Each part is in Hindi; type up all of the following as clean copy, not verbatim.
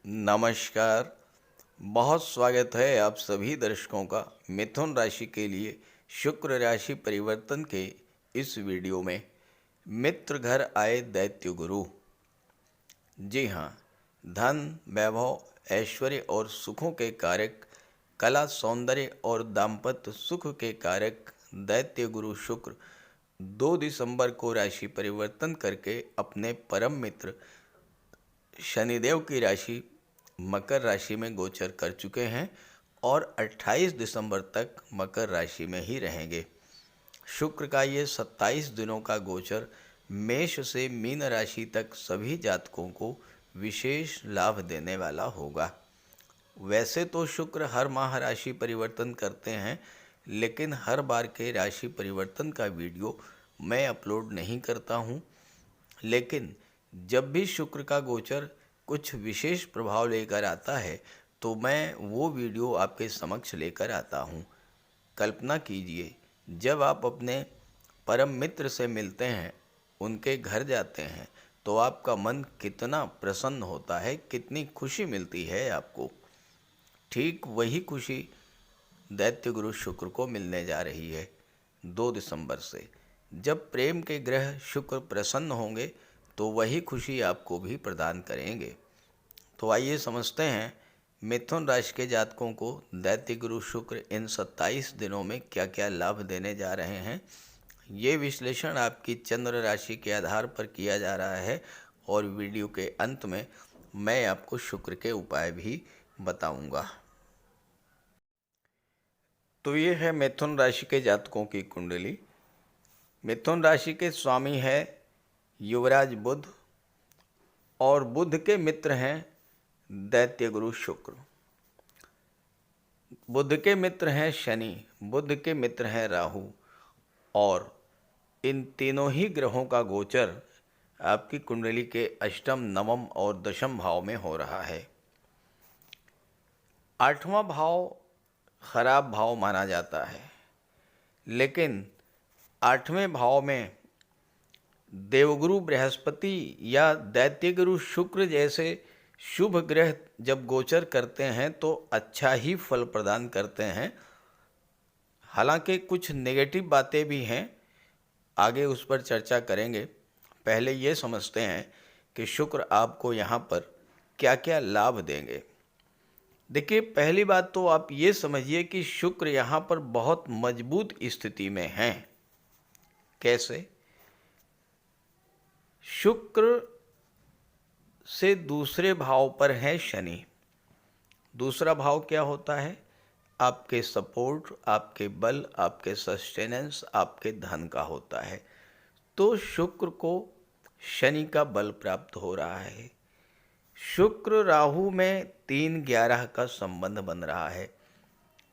नमस्कार। बहुत स्वागत है आप सभी दर्शकों का मिथुन राशि के लिए शुक्र राशि परिवर्तन के इस वीडियो में। मित्र घर आए दैत्य गुरु। जी हाँ, धन, वैभव, ऐश्वर्य और सुखों के कारक, कला, सौंदर्य और दाम्पत्य सुख के कारक दैत्य गुरु शुक्र 2 दिसंबर को राशि परिवर्तन करके अपने परम मित्र शनिदेव की राशि मकर राशि में गोचर कर चुके हैं और 28 दिसंबर तक मकर राशि में ही रहेंगे। शुक्र का ये 27 दिनों का गोचर मेष से मीन राशि तक सभी जातकों को विशेष लाभ देने वाला होगा। वैसे तो शुक्र हर माह राशि परिवर्तन करते हैं, लेकिन हर बार के राशि परिवर्तन का वीडियो मैं अपलोड नहीं करता हूँ। लेकिन जब भी शुक्र का गोचर कुछ विशेष प्रभाव लेकर आता है तो मैं वो वीडियो आपके समक्ष लेकर आता हूँ। कल्पना कीजिए, जब आप अपने परम मित्र से मिलते हैं, उनके घर जाते हैं, तो आपका मन कितना प्रसन्न होता है, कितनी खुशी मिलती है आपको। ठीक वही खुशी दैत्य गुरु शुक्र को मिलने जा रही है 2 दिसंबर से। जब प्रेम के ग्रह शुक्र प्रसन्न होंगे तो वही खुशी आपको भी प्रदान करेंगे। तो आइए समझते हैं मिथुन राशि के जातकों को दैत्य गुरु शुक्र इन 27 दिनों में क्या क्या लाभ देने जा रहे हैं। ये विश्लेषण आपकी चंद्र राशि के आधार पर किया जा रहा है और वीडियो के अंत में मैं आपको शुक्र के उपाय भी बताऊंगा। तो ये है मिथुन राशि के जातकों की कुंडली। मिथुन राशि के स्वामी है युवराज बुध और बुध के मित्र हैं दैत्य गुरु शुक्र। बुध के मित्र हैं शनि, बुध के मित्र हैं राहु और इन तीनों ही ग्रहों का गोचर आपकी कुंडली के अष्टम, नवम और दशम भाव में हो रहा है। 8वां भाव खराब भाव माना जाता है, लेकिन 8वें भाव में देवगुरु बृहस्पति या दैत्य गुरु शुक्र जैसे शुभ ग्रह जब गोचर करते हैं तो अच्छा ही फल प्रदान करते हैं। हालांकि कुछ नेगेटिव बातें भी हैं, आगे उस पर चर्चा करेंगे। पहले ये समझते हैं कि शुक्र आपको यहाँ पर क्या क्या लाभ देंगे। देखिए, पहली बात तो आप ये समझिए कि शुक्र यहाँ पर बहुत मजबूत स्थिति में हैं। कैसे? शुक्र से दूसरे भाव पर है शनि। दूसरा भाव क्या होता है? आपके सपोर्ट, आपके बल, आपके सस्टेनेंस, आपके धन का होता है। तो शुक्र को शनि का बल प्राप्त हो रहा है। शुक्र राहु में 3-11 का संबंध बन रहा है।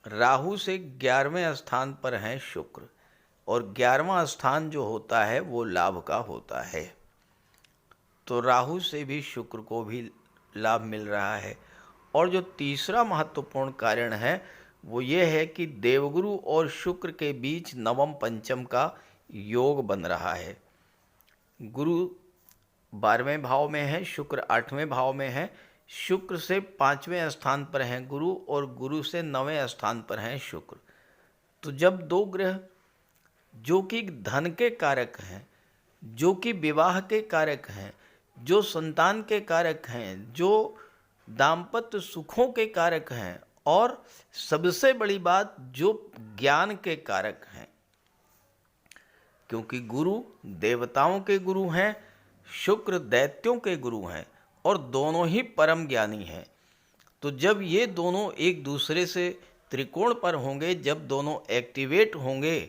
राहु से 11वें स्थान पर है शुक्र और 11वां स्थान जो होता है वो लाभ का होता है। तो राहु से भी शुक्र को भी लाभ मिल रहा है। और जो तीसरा महत्वपूर्ण कारण है वो ये है कि देवगुरु और शुक्र के बीच नवम पंचम का योग बन रहा है। गुरु 12वें भाव में है, शुक्र 8वें भाव में है। शुक्र से 5वें स्थान पर हैं गुरु और गुरु से 9वें स्थान पर हैं शुक्र। तो जब दो ग्रह जो कि धन के कारक हैं, जो कि विवाह के कारक हैं, जो संतान के कारक हैं, जो दाम्पत्य सुखों के कारक हैं और सबसे बड़ी बात जो ज्ञान के कारक हैं, क्योंकि गुरु देवताओं के गुरु हैं, शुक्र दैत्यों के गुरु हैं और दोनों ही परम ज्ञानी हैं। तो जब ये दोनों एक दूसरे से त्रिकोण पर होंगे, जब दोनों एक्टिवेट होंगे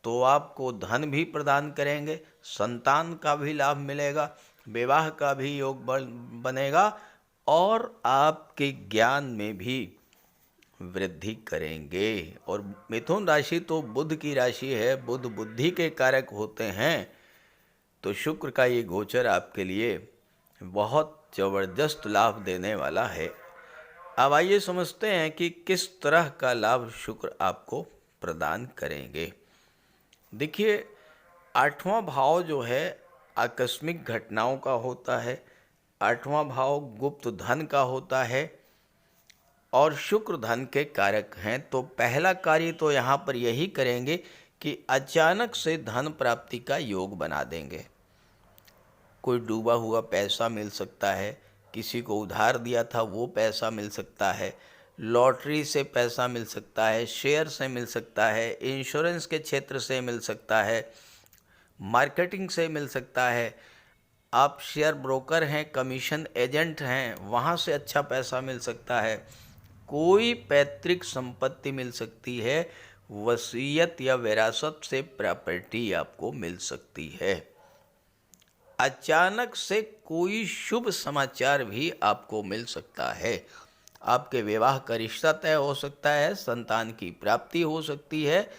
तो आपको धन भी प्रदान करेंगे, संतान का भी लाभ मिलेगा, विवाह का भी योग बनेगा और आपके ज्ञान में भी वृद्धि करेंगे। और मिथुन राशि तो बुध की राशि है, बुध बुद्धि के कारक होते हैं। तो शुक्र का ये गोचर आपके लिए बहुत ज़बरदस्त लाभ देने वाला है। अब आइए समझते हैं कि किस तरह का लाभ शुक्र आपको प्रदान करेंगे। देखिए, 8वां भाव जो है आकस्मिक घटनाओं का होता है, आठवां भाव गुप्त धन का होता है और शुक्र धन के कारक हैं। तो पहला कार्य तो यहाँ पर यही करेंगे कि अचानक से धन प्राप्ति का योग बना देंगे। कोई डूबा हुआ पैसा मिल सकता है, किसी को उधार दिया था वो पैसा मिल सकता है, लॉटरी से पैसा मिल सकता है, शेयर से मिल सकता है, इंश्योरेंस के क्षेत्र से मिल सकता है, मार्केटिंग से मिल सकता है। आप शेयर ब्रोकर हैं, कमीशन एजेंट हैं, वहाँ से अच्छा पैसा मिल सकता है। कोई पैतृक संपत्ति मिल सकती है, वसीयत या विरासत से प्रॉपर्टी आपको मिल सकती है। अचानक से कोई शुभ समाचार भी आपको मिल सकता है। आपके विवाह का रिश्ता तय हो सकता है, संतान की प्राप्ति हो सकती है,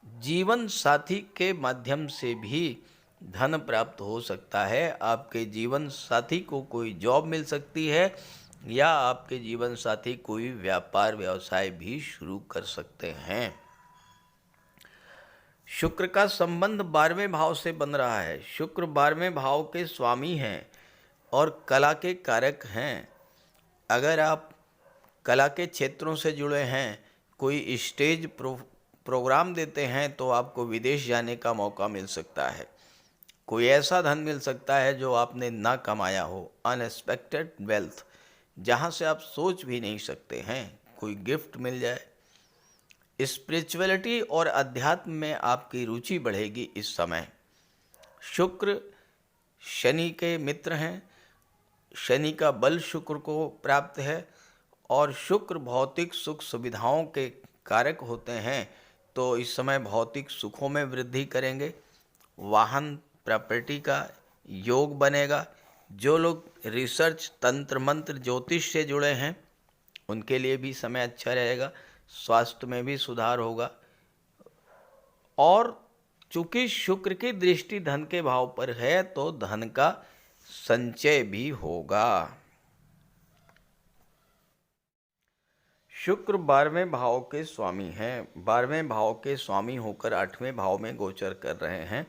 जीवन साथी के माध्यम से भी धन प्राप्त हो सकता है। आपके जीवन साथी को कोई जॉब मिल सकती है या आपके जीवन साथी कोई व्यापार व्यवसाय भी शुरू कर सकते हैं। शुक्र का संबंध 12वें भाव से बन रहा है। शुक्र 12वें भाव के स्वामी हैं और कला के कारक हैं। अगर आप कला के क्षेत्रों से जुड़े हैं, कोई स्टेज प्रोग्राम देते हैं, तो आपको विदेश जाने का मौका मिल सकता है। कोई ऐसा धन मिल सकता है जो आपने ना कमाया हो, अनएक्सपेक्टेड वेल्थ, जहाँ से आप सोच भी नहीं सकते हैं, कोई गिफ्ट मिल जाए। स्पिरिचुअलिटी और अध्यात्म में आपकी रुचि बढ़ेगी इस समय। शुक्र शनि के मित्र हैं, शनि का बल शुक्र को प्राप्त है और शुक्र भौतिक सुख सुविधाओं के कारक होते हैं। तो इस समय भौतिक सुखों में वृद्धि करेंगे, वाहन प्रॉपर्टी का योग बनेगा। जो लोग रिसर्च, तंत्र मंत्र, ज्योतिष से जुड़े हैं उनके लिए भी समय अच्छा रहेगा। स्वास्थ्य में भी सुधार होगा और चूंकि शुक्र की दृष्टि धन के भाव पर है तो धन का संचय भी होगा। शुक्र 12वें भाव के स्वामी हैं। 12वें भाव के स्वामी होकर 8वें भाव में गोचर कर रहे हैं।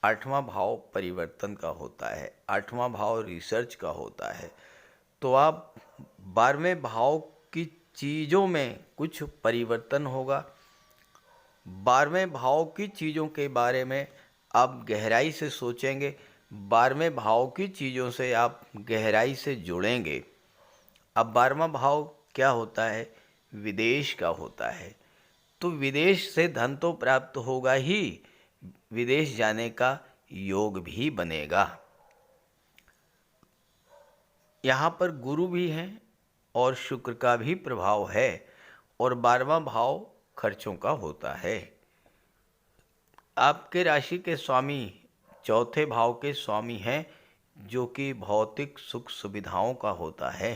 8वां भाव परिवर्तन का होता है, 8वां भाव रिसर्च का होता है। तो आप 12वें भाव की चीज़ों में कुछ परिवर्तन होगा। 12वें भाव की चीज़ों के बारे में आप गहराई से सोचेंगे, 12वें भाव की चीज़ों से आप गहराई से जुड़ेंगे। अब 12वां भाव क्या होता है? विदेश का होता है। तो विदेश से धन तो प्राप्त होगा ही, विदेश जाने का योग भी बनेगा। यहाँ पर गुरु भी हैं और शुक्र का भी प्रभाव है और 12वां भाव खर्चों का होता है। आपके राशि के स्वामी चौथे भाव के स्वामी हैं जो कि भौतिक सुख सुविधाओं का होता है।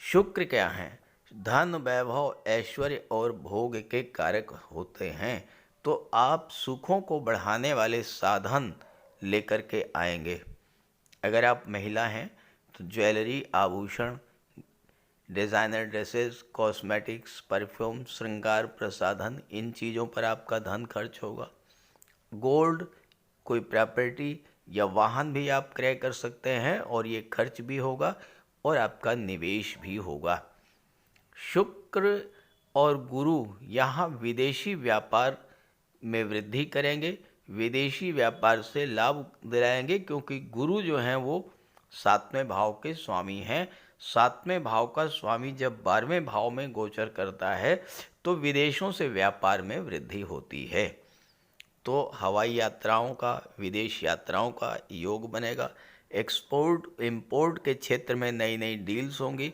शुक्र क्या है? धन, वैभव, ऐश्वर्य और भोग के कारक होते हैं। तो आप सुखों को बढ़ाने वाले साधन लेकर के आएंगे। अगर आप महिला हैं तो ज्वेलरी, आभूषण, डिज़ाइनर ड्रेसेस, कॉस्मेटिक्स, परफ्यूम, श्रृंगार प्रसाधन, इन चीज़ों पर आपका धन खर्च होगा। गोल्ड, कोई प्रॉपर्टी या वाहन भी आप क्रय कर सकते हैं और ये खर्च भी होगा और आपका निवेश भी होगा। शुक्र और गुरु यहाँ विदेशी व्यापार में वृद्धि करेंगे, विदेशी व्यापार से लाभ दिलाएंगे, क्योंकि गुरु जो हैं वो 7वें भाव के स्वामी हैं। 7वें भाव का स्वामी जब 12वें भाव में गोचर करता है तो विदेशों से व्यापार में वृद्धि होती है। तो हवाई यात्राओं का, विदेश यात्राओं का योग बनेगा। एक्सपोर्ट इंपोर्ट के क्षेत्र में नई नई डील्स होंगी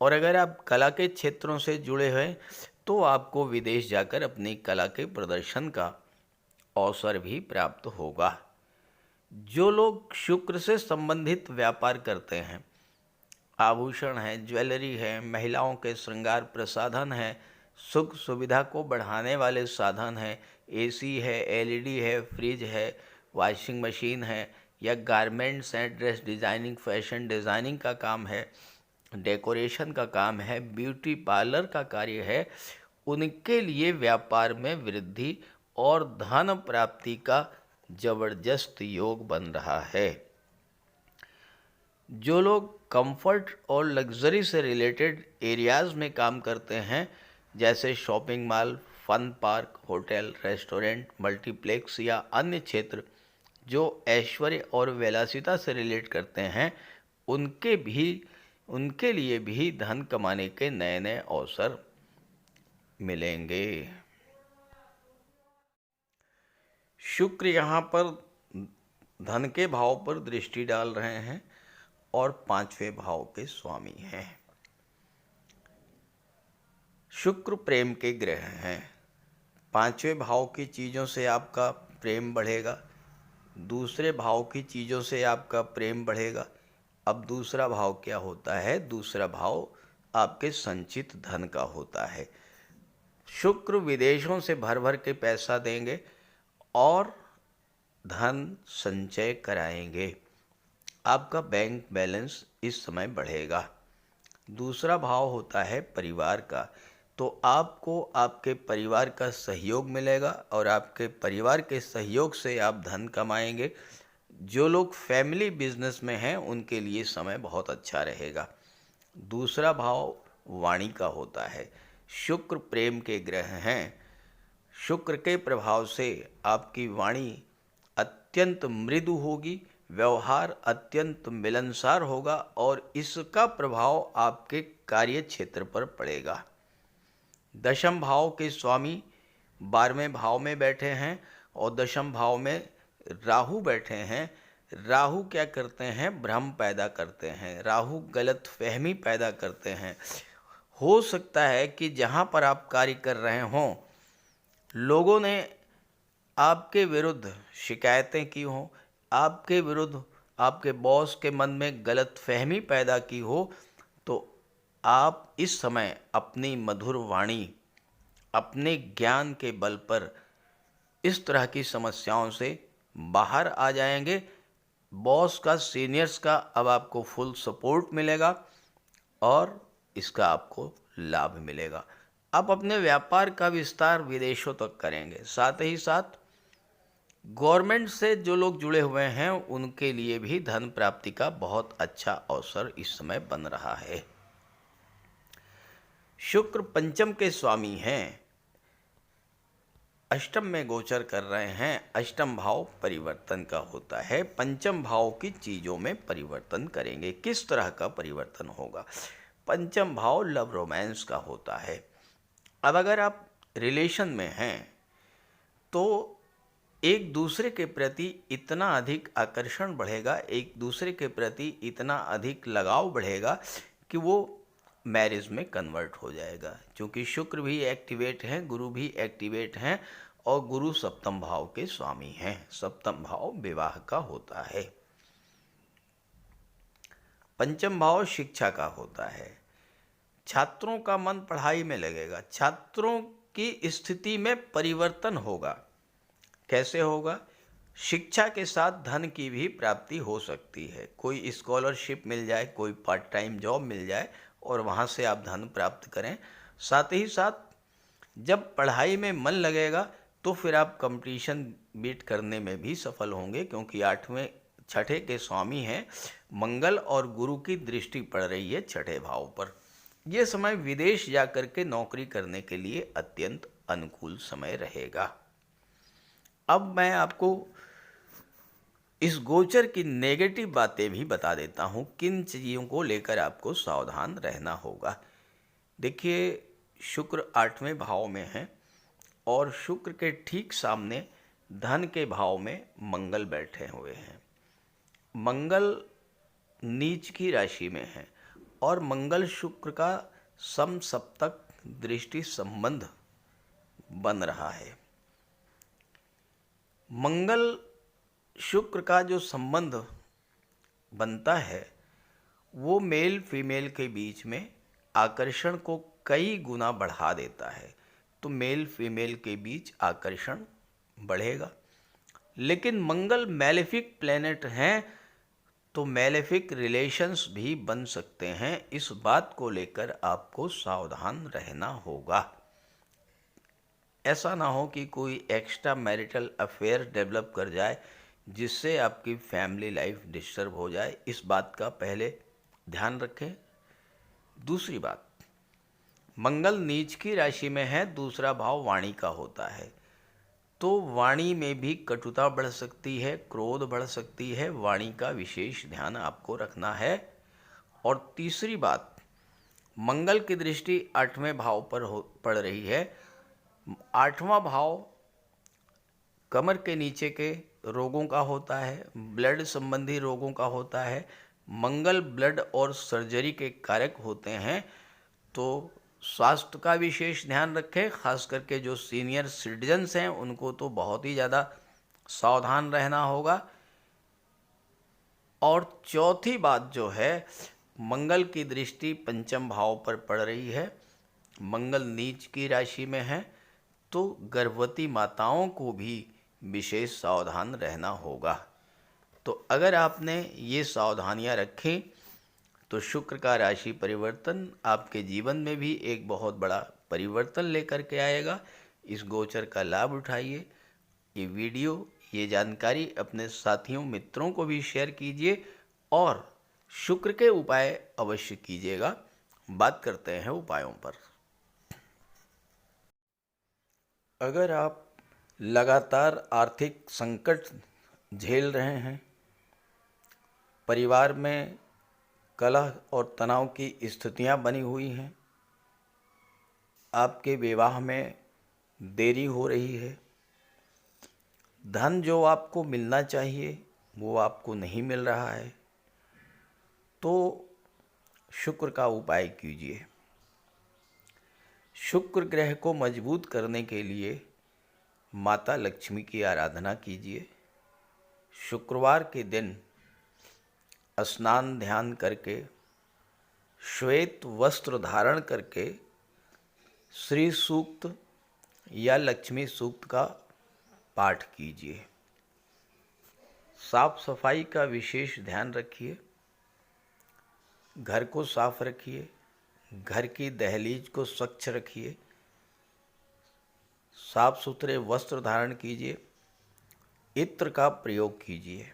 और अगर आप कला के क्षेत्रों से जुड़े हैं तो आपको विदेश जाकर अपनी कला के प्रदर्शन का अवसर भी प्राप्त होगा। जो लोग शुक्र से संबंधित व्यापार करते हैं, आभूषण है, ज्वेलरी है, महिलाओं के श्रृंगार प्रसाधन है, सुख सुविधा को बढ़ाने वाले साधन हैं, एसी है, एलईडी है, फ्रिज है, वॉशिंग मशीन है, या गारमेंट्स हैं, ड्रेस डिज़ाइनिंग, फैशन डिज़ाइनिंग का काम है, डेकोरेशन का काम है, ब्यूटी पार्लर का कार्य है, उनके लिए व्यापार में वृद्धि और धन प्राप्ति का जबरदस्त योग बन रहा है। जो लोग कंफर्ट और लग्जरी से रिलेटेड एरियाज़ में काम करते हैं, जैसे shopping mall, fun park, hotel, restaurant, multiplex या अन्य क्षेत्र जो ऐश्वर्य और विलासिता से रिलेट करते हैं, उनके लिए भी धन कमाने के नए नए अवसर मिलेंगे। शुक्र यहाँ पर धन के भाव पर दृष्टि डाल रहे हैं और 5वें भाव के स्वामी हैं। शुक्र प्रेम के ग्रह हैं। 5वें भाव की चीज़ों से आपका प्रेम बढ़ेगा, दूसरे भाव की चीज़ों से आपका प्रेम बढ़ेगा। अब दूसरा भाव क्या होता है? दूसरा भाव आपके संचित धन का होता है। शुक्र विदेशों से भर भर के पैसा देंगे और धन संचय कराएंगे। आपका बैंक बैलेंस इस समय बढ़ेगा। दूसरा भाव होता है परिवार का, तो आपको आपके परिवार का सहयोग मिलेगा और आपके परिवार के सहयोग से आप धन कमाएंगे। जो लोग फैमिली बिजनेस में हैं उनके लिए समय बहुत अच्छा रहेगा। दूसरा भाव वाणी का होता है। शुक्र प्रेम के ग्रह हैं। शुक्र के प्रभाव से आपकी वाणी अत्यंत मृदु होगी, व्यवहार अत्यंत मिलनसार होगा और इसका प्रभाव आपके कार्य क्षेत्र पर पड़ेगा। दशम भाव के स्वामी 12वें भाव में बैठे हैं और दशम भाव में राहु बैठे हैं। राहु क्या करते हैं? भ्रम पैदा करते हैं। राहु गलत फहमी पैदा करते हैं। हो सकता है कि जहाँ पर आप कार्य कर रहे हों, लोगों ने आपके विरुद्ध शिकायतें की हों, आपके विरुद्ध आपके बॉस के मन में गलत फहमी पैदा की हो, तो आप इस समय अपनी मधुर वाणी, अपने ज्ञान के बल पर इस तरह की समस्याओं से बाहर आ जाएंगे। बॉस का, सीनियर्स का अब आपको फुल सपोर्ट मिलेगा और इसका आपको लाभ मिलेगा। आप अपने व्यापार का विस्तार विदेशों तक करेंगे। साथ ही साथ गवर्नमेंट से जो लोग जुड़े हुए हैं उनके लिए भी धन प्राप्ति का बहुत अच्छा अवसर इस समय बन रहा है। शुक्र पंचम के स्वामी हैं, अष्टम में गोचर कर रहे हैं। अष्टम भाव परिवर्तन का होता है। पंचम भाव की चीज़ों में परिवर्तन करेंगे। किस तरह का परिवर्तन होगा? पंचम भाव लव रोमांस का होता है। अब अगर आप रिलेशन में हैं तो एक दूसरे के प्रति इतना अधिक आकर्षण बढ़ेगा, एक दूसरे के प्रति इतना अधिक लगाव बढ़ेगा कि वो मैरिज में कन्वर्ट हो जाएगा। क्योंकि शुक्र भी एक्टिवेट हैं, गुरु भी एक्टिवेट हैं और गुरु सप्तम भाव के स्वामी हैं। सप्तम भाव विवाह का होता है। पंचम भाव शिक्षा का होता है। छात्रों का मन पढ़ाई में लगेगा। छात्रों की स्थिति में परिवर्तन होगा। कैसे होगा? शिक्षा के साथ धन की भी प्राप्ति हो सकती है। कोई स्कॉलरशिप मिल जाए, कोई पार्ट टाइम जॉब मिल जाए और वहाँ से आप धन प्राप्त करें। साथ ही साथ जब पढ़ाई में मन लगेगा तो फिर आप कंपटीशन बीट करने में भी सफल होंगे, क्योंकि 8वें छठे के स्वामी हैं मंगल और गुरु की दृष्टि पड़ रही है छठे भाव पर। यह समय विदेश जाकर के नौकरी करने के लिए अत्यंत अनुकूल समय रहेगा। अब मैं आपको इस गोचर की नेगेटिव बातें भी बता देता हूँ, किन चीज़ों को लेकर आपको सावधान रहना होगा। देखिए, शुक्र 8वें भाव में है और शुक्र के ठीक सामने धन के भाव में मंगल बैठे हुए हैं। मंगल नीच की राशि में है और मंगल शुक्र का समसप्तक दृष्टि संबंध बन रहा है। मंगल शुक्र का जो संबंध बनता है वो मेल फीमेल के बीच में आकर्षण को कई गुना बढ़ा देता है। तो मेल फीमेल के बीच आकर्षण बढ़ेगा। लेकिन मंगल मैलेफिक प्लैनेट हैं तो मैलेफिक रिलेशंस भी बन सकते हैं। इस बात को लेकर आपको सावधान रहना होगा। ऐसा ना हो कि कोई एक्स्ट्रा मैरिटल अफेयर डेवलप कर जाए जिससे आपकी फैमिली लाइफ डिस्टर्ब हो जाए, इस बात का पहले ध्यान रखें। दूसरी बात, मंगल नीच की राशि में है, दूसरा भाव वाणी का होता है, तो वाणी में भी कटुता बढ़ सकती है, क्रोध बढ़ सकती है। वाणी का विशेष ध्यान आपको रखना है। और तीसरी बात, मंगल की दृष्टि 8वें भाव पर पड़ रही है। 8वां भाव कमर के नीचे के रोगों का होता है, ब्लड संबंधी रोगों का होता है। मंगल ब्लड और सर्जरी के कारक होते हैं, तो स्वास्थ्य का विशेष ध्यान रखें। खास करके जो सीनियर सिटीजन्स हैं उनको तो बहुत ही ज़्यादा सावधान रहना होगा। और चौथी बात जो है, मंगल की दृष्टि 5म भाव पर पड़ रही है, मंगल नीच की राशि में है, तो गर्भवती माताओं को भी विशेष सावधान रहना होगा। तो अगर आपने ये सावधानियां रखें तो शुक्र का राशि परिवर्तन आपके जीवन में भी एक बहुत बड़ा परिवर्तन लेकर के आएगा। इस गोचर का लाभ उठाइए। ये वीडियो, ये जानकारी अपने साथियों मित्रों को भी शेयर कीजिए और शुक्र के उपाय अवश्य कीजिएगा। बात करते हैं उपायों पर। अगर आप लगातार आर्थिक संकट झेल रहे हैं, परिवार में कलह और तनाव की स्थितियां बनी हुई हैं, आपके विवाह में देरी हो रही है, धन जो आपको मिलना चाहिए वो आपको नहीं मिल रहा है, तो शुक्र का उपाय कीजिए। शुक्र ग्रह को मजबूत करने के लिए माता लक्ष्मी की आराधना कीजिए। शुक्रवार के दिन स्नान ध्यान करके, श्वेत वस्त्र धारण करके श्री सूक्त या लक्ष्मी सूक्त का पाठ कीजिए। साफ सफाई का विशेष ध्यान रखिए। घर को साफ रखिए, घर की दहलीज को स्वच्छ रखिए, साफ सुथरे वस्त्र धारण कीजिए, इत्र का प्रयोग कीजिए,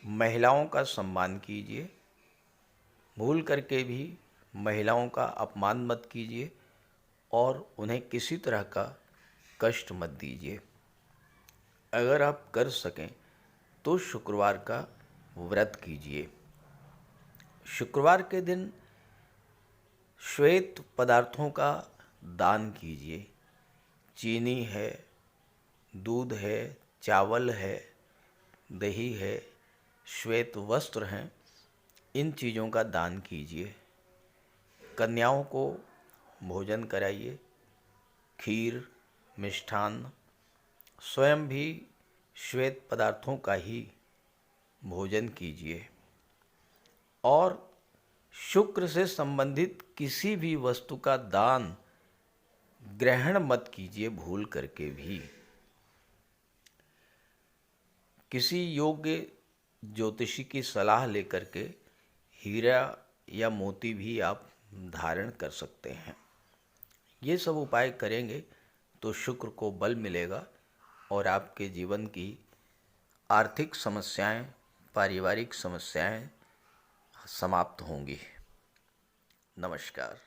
महिलाओं का सम्मान कीजिए। भूल करके भी महिलाओं का अपमान मत कीजिए और उन्हें किसी तरह का कष्ट मत दीजिए। अगर आप कर सकें तो शुक्रवार का व्रत कीजिए। शुक्रवार के दिन श्वेत पदार्थों का दान कीजिए। चीनी है, दूध है, चावल है, दही है, श्वेत वस्त्र हैं, इन चीज़ों का दान कीजिए। कन्याओं को भोजन कराइए, खीर, मिष्ठान्न, स्वयं भी श्वेत पदार्थों का ही भोजन कीजिए। और शुक्र से संबंधित किसी भी वस्तु का दान ग्रहण मत कीजिए भूल करके भी। किसी योग्य ज्योतिषी की सलाह लेकर के हीरा या मोती भी आप धारण कर सकते हैं। ये सब उपाय करेंगे तो शुक्र को बल मिलेगा और आपके जीवन की आर्थिक समस्याएं, पारिवारिक समस्याएं समाप्त होंगी। नमस्कार।